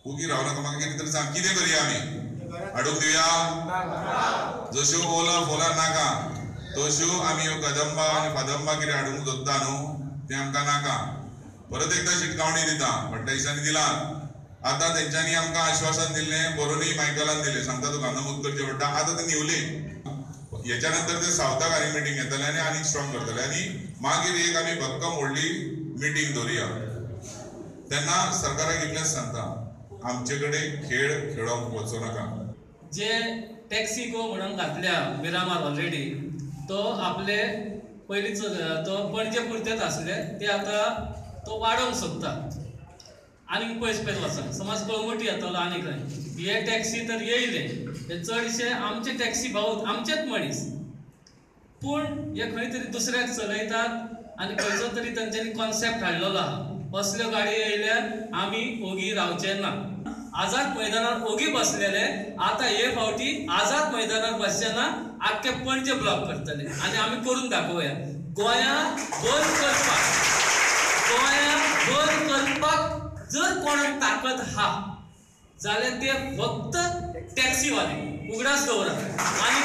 उगी रावला म्हाका कितें तरी सांग कितें करया आमी हाडूंक दिवया जश्यो ओला फोला नाका तश्यो आमी ह्यो कदंबा आनी पदंबा कितें हाडूंक सोदता न्हू तें आमकां नाका परत एकदां शिटकावणी दिता फाटल्या दिसांनी दिला आतां तेंच्यांनी आमकां आश्वासन दिल्लें बरोवनूय मायकलान दिलें सांगता तुका नमूद करचें पडटा आतां तें निवलें हेच्या नंतर ते सावथाक आनी मिटींग घेतले आनी आनीक स्ट्रॉंग करतले आनी मागीर एक आमी भक्कम व्हडली मिटींग दवरुया तेन्ना सरकाराक इतलेंच सांगता आमचे कडेन खेळ खेळोंक वचूं नाका जे टॅक्सी गो म्हणून घातल्या मिरामार ऑलरेडी तो आपले पयलींच तो पणजे पुरतेच आसले ते आतां तो वाडोवंक सोदता आनीक पयस पयस वचून समज कळंगुटी येतलो आनी खंय हे टॅक्सी तर येयले हे चडशे आमचे टॅक्सी भाऊ आमचेच मनीस पूण हे खंय तरी दुसऱ्याक चलयतात आनी खंयचो तरी तांच्यांनी कॉन्सेप्ट हाडलेलो आहा असल्यो गाडयो येयल्यार आमी ओगी रावचे ना आझाद मैदानार ओगी बसलेले आतां हे फावटी आझाद मैदानार बसचे ना आख्खे पणजे ब्लॉक करतले आनी आमी करून दाखोवया गोंयांत बंद करपाक जर कोणाक ताकद हा जाल्यार ते फक्त टॅक्सीवाले उगडास दवरा आनी